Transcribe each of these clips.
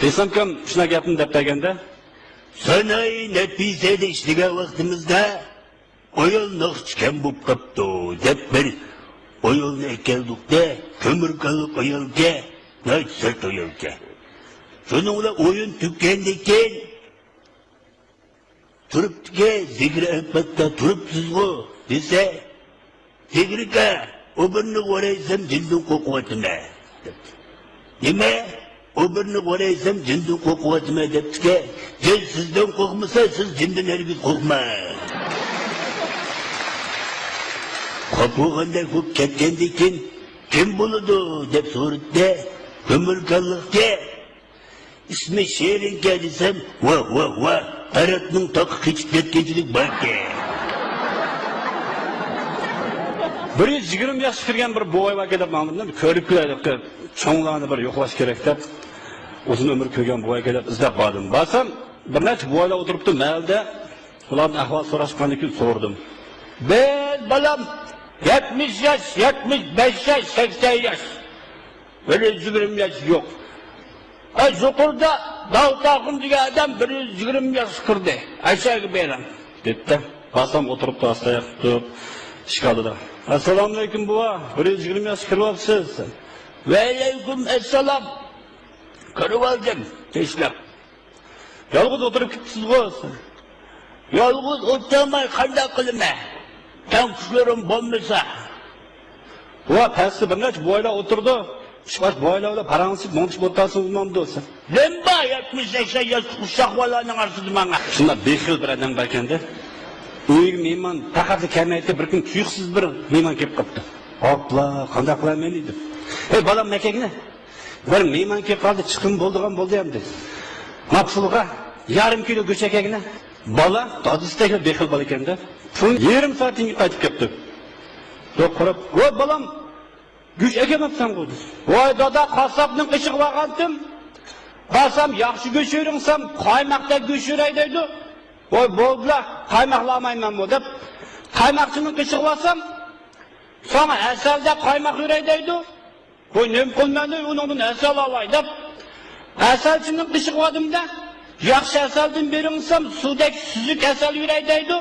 Esamkam shuna gapni deb berganda, Sanayi netisede işliğe vaktimizde oyul nokçken bu kaptı dep bir oyulunu ekeldik de kömürkalık oyulke nayt sert oyulke. Şununla oyun tükkendeken turup tüke zikri etmekte turupsuz bu dese zikrike o birini koraysam cildin kokuvatime. Nime? O birini koraysam cildin kokuvatime deptike. Cild sizden kokmasa siz cildin hergiz kokma. Kopuğunda kop ketkendikin kim buludu dep sorutte kömürkallıkta. İsmi şehrinke desem vah Aratның takı keçikletkençilik var ki. 120 yoshga kirgan bir buvayga kelib ma'lumdan ko'rib kelaylik, cho'nglarni bir yo'qlash kerak deb uzun umr ko'rgan buvayga kelib izlab bordim. Basam bir necha buvaylar o'tiribdi, mayalda ularning ahvol so'rashgandan keyin so'rdim. Ben balam 70 yaş, 75 yaş, 80 yaş. Böyle 120 yaş yok. Zokurda Davutağın diye adam 120 yaş kırdı. Aşağı beyran. Dedi. Basam o'tiribdi, astayaq tutib, ishqalida. Assalomu alaykum buva, 120 yosh kiryapsiz. Ve aleyküm esselam. Kırıvaldım. Teşlap. Yolg'iz o'tirib ketibsiz bu. Yolg'iz o'tirmay qanday qilma. Tan kuşlarım bo'lmasa. Buva pastda bir necha buvaylar o'tirdi. Şubaş buvaylarla paransiz mo'ntish o'rtasida uzmamdi o'zi. Lemba 70-80 yaş uşaqlarning arsidi manga. Shunda bexil bir odam bor ekanda. Uyga mehmon faqat kelmaydi, bir kun tuyuqsiz bir mehmon kelib qopti. Hopla, qanday qilaman dedi. Ey bolam makagina. Bir mehmon kelib qoldi, chiqim bo'ldigan bo'ldi ham dedi. Maqsulga yarım kilo go'shakagina. Bola dodisdagi bexil bola ekanda. Pul yarım soatdan qaytib kelibdi. Yo'q qarab, "Voy bolam, güç ekemepsen koydu. Vay dada kasapның ışık vakandım. Basam yaxşı göçürüngsem kaymakta göçürey deydi. Vay boldular kaymaklamayman bu dep. Kaymakçının ışık vasam sana eselde kaymak ürey deydi. Vay nem kılmadı onun esel alay dep. Eselçinin ışık vadımda yaxşı eselden biringsem sudaki süzük esel ürey deydi.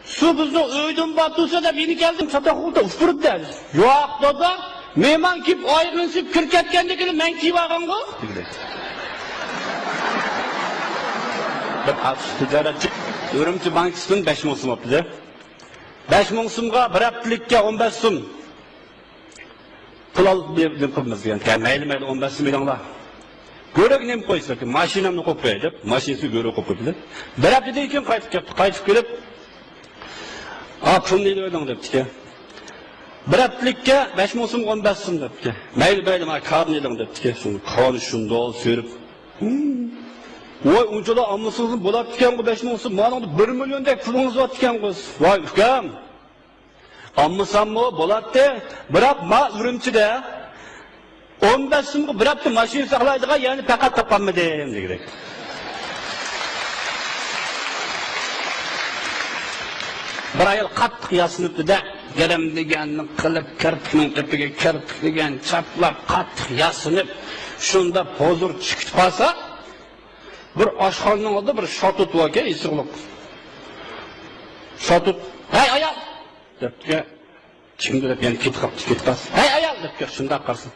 Su bizni öydüm batırsa da beni geldim çataklıkta ufurdu derdi. Yok dada, mehman kip aygınsıp kırketkendikini men kiyip ağam ko? Bir ticaretçi, Ürümçi bankisinin 5 ming so'm olibdi. 5 ming so'mga bir haftalikka 15 so'm pul olib berib qilamiz degan. Mayli 15 so'm edinglar. Go'rak nem qo'ysa, mashinamni qo'yib qo'yay deb, mashinasi go'rak qo'yib qo'ydilar. Bir haftadan keyin qaytib kelib pul neydi öyle depti. Bir haftalikka 5 ming so'm 15 so'm depti. Mayli ma kar neydi depti. Şunu qoni shunda ol so'rib. Voy unchalar ammasizim bo'ladi ekan bu 5 ming so'm. Mana 1 milliondek pulingiz bor ekan qo'z. Voy ukam. Ammasammi bo'ladi. Biroq ma Urumchida 15 so'mga bir hafta mashina saqlaydigan ya'ni faqat topolmadim dedik. Bir ayol qattiq yasinibdi-da, garam deganni qilib kirpikning tepiga kirpik degan chaplab qattiq yasinib, shunda hozir chiqib qolsa, bir oshxonaning oldida bir shotut bor ekan, isig'liq. Shotut, "Hey ayol!" debdi. Kimdir deb yana ketib qoldi. "Hey ayol!" deb shunda qarsin.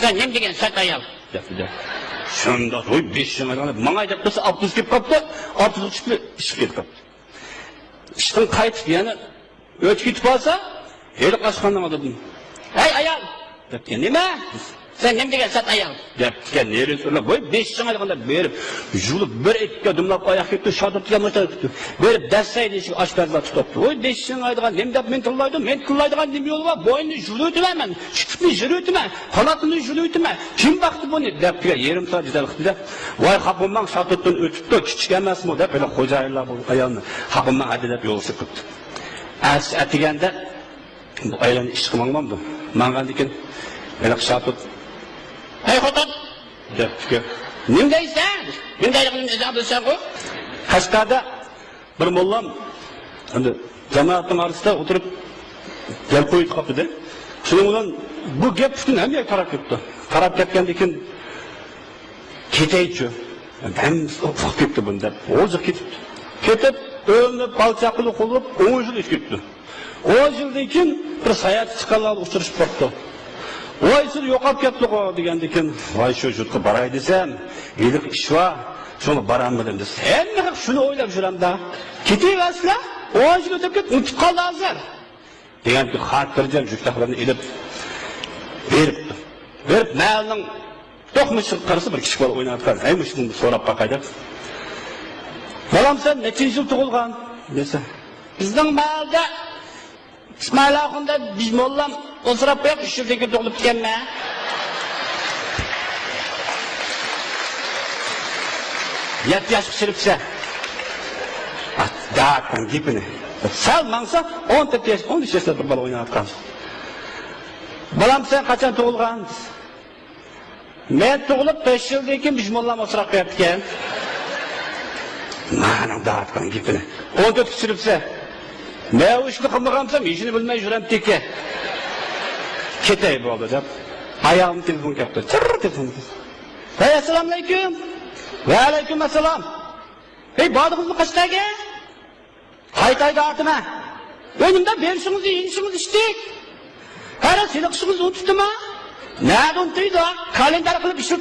"Sen nima degan sat ayol?" debdi. Shunda to'y 5 yil qilib, "Menga deb tursa, avtobus kelib qopti, avtobus chiqib ketib qopti." İşten kayıt yani öt gitip olsa helik aşkandan adamın. "Hey ayol!" depti. "Nima? Sen nima degan sat ayol?" depti. "Nereye söyle? Boy 5 yil qilib berib, julib bir etga dumlab oyoq ketdi, shodirtga motor ketdi. Berib dassaydi shu oshpazlar tutibdi. Voy 5 yil aydigan nima deb men tillaydigan nima yo'li bor? Bo'yinni juluytiman, chiqibni juluytiman, qanotini juluytiman. Kim vaqti buni?" depti. Yarım soat jidal qildi. "Voy xapimman shotirdan o'tibdi, kichik emasmi?" deb böyle xo'jayinlar bu ayolni xapimman adilab yo'lsa qildi. Atiganda bu ayolni ish qilmangmanmi? Mangan ekan. Böyle shotir "Hey xotin!" depti. "Nima deysan? Mendayligini izoh bersan ku?" Qashqarda bir mollam endi jamoatning orasida o'tirib gap qo'yib qoldi. Shuning bilan bu gap butun hammaga qarab ketdi. Qarab ketgandan keyin keteychi. Ben ufak ketdi bunda. O'zi ketibdi. Ketib, o'lib, balchaq qilib qo'yib, 10 yil ketdi. 10 yildan keyin bir sayohat chiqqanlar uchrashib qoldi. Voy siz yo'qolib ketdi-ku degandan keyin, voy shu yurtga baray desam, iliq ish bor, shuni borammidim desa. Sen nima shuni o'ylab yuramda? Ketaversizlar, 10 yil o'tib ketib, unutib qoldi hozir. Deganki, xotirjam juftlarni ilib beribdi. Berib, malning to'qmishib qarasa bir kishi bola o'ynayotgan. Ay, shuni so'rab boqay deb. Balam sen nechinchi yil tug'ilgan desa, bizning malda İsmail Ağa'nda biz mollam o'sirab qo'yib 3 yildan keyin tug'ilib ketganman. Yat yaş pişiripse. Dağıttan gipini. Sal mansa 14 yaş, 13 yaşında bir bala oynayotgan. Balam sen kaçan tug'ilgan? Men tug'ilib 5 yildan keyin biz mollam o'sirab qo'yibdi. Mana dağıttan gipini. 14 pişiripse. Ne o işini kılmakamsam işini bilmeye jürem teke. Ketey bo'ldi deb. Ayağım telefon kaptı. Tırr telefon. Hey assalomu alaykum. Va alaykum assalom. Hey bordingizmi qashtaga? Qaytayda ortima. Önümde berişinizni, yeyishimizni ishdik. Hara seni qishingizni unutdimi? Nada unutdinglar? Kalendar qilib ish